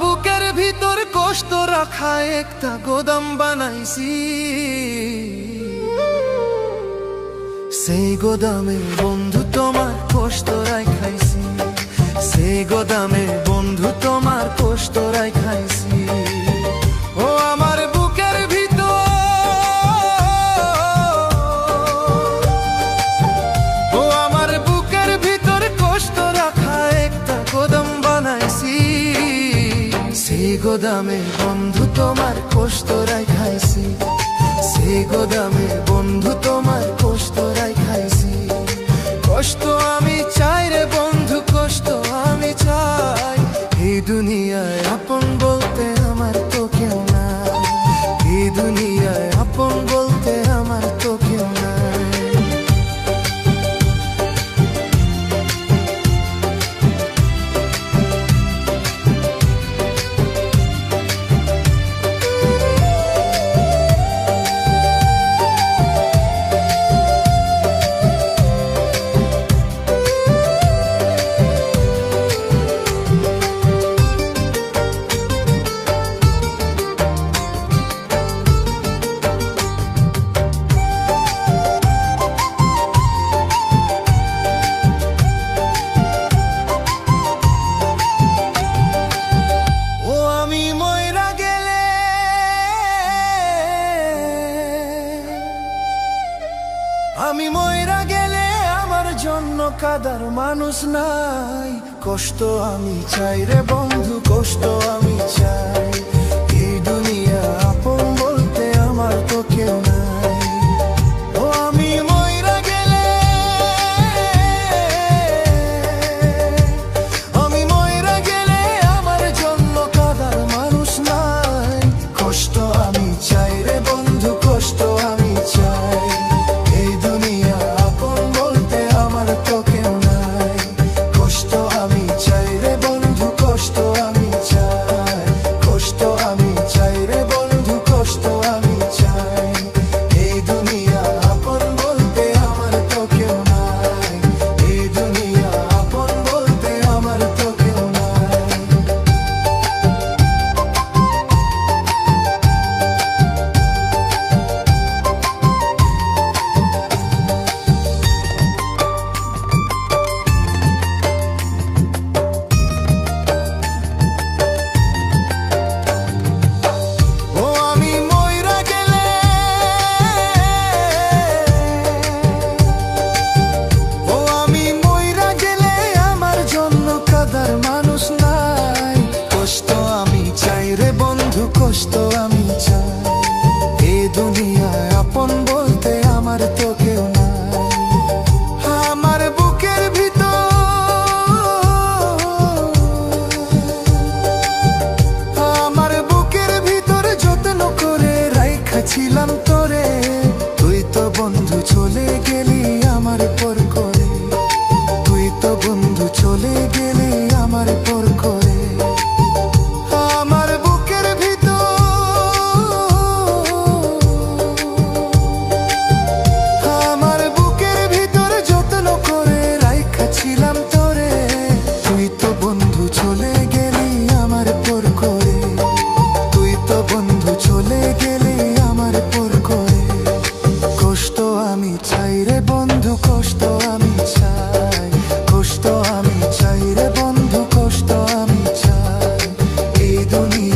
বুকের ভিতর কষ্ট রাখা একটা গোদাম বানাইছি, সেই গোদামে বন্ধু তোমার কষ্ট রাখাইছি, সেই গোদামে বন্ধু তোমার কষ্ট রাখাইছি। ও আমার বুকের ভিতর, ও আমার বুকের ভিতর কষ্ট রাখা একটা গোদাম বানাইছি, সেই গোদামে বন্ধু তোমার কষ্ট রাখাইছি, সেই গোদামে বন্ধু তোমার কষ্ট রাখাইছি। কষ্ট আমি চাই রে বন্ধু, কষ্ট আমি চাই। এই দুনিয়ায় আপন বলতে আমার তো কেউ নাই, এই দুনিয়ায় আপন বলতে আমার তো কেউ নাই। আমি মইরা গেলে আমার জন্য কাদার মানুষ নাই, কষ্ট আমি চাই রে বন্ধু, কষ্ট আমি চাই। এই দুনিয়া আপন বলতে আমার তো কেউ নাই। ও আমি মইরা গেলে, আমি মইরা গেলে আমার জন্য কাদার মানুষ নাই, কষ্ট আমি চাই রে বন্ধু, কষ্ট আমি চাই। কষ্ট আমি চাই, এই দুনিয়ায় আপন বলতে আমার তো কেউ নাই। আমার বুকের ভিতর, আমার বুকের ভিতর যত্ন করে রাইখাছিলাম তোরে, তুই তো বন্ধু চলে গেলি আমার পর করে, তুই তো বন্ধু চলে গেলি আমার পর করে। কষ্ট আমি চাই, কষ্ট আমি চাই রে বন্ধু, কষ্ট আমি চাই। এই দুনিয়া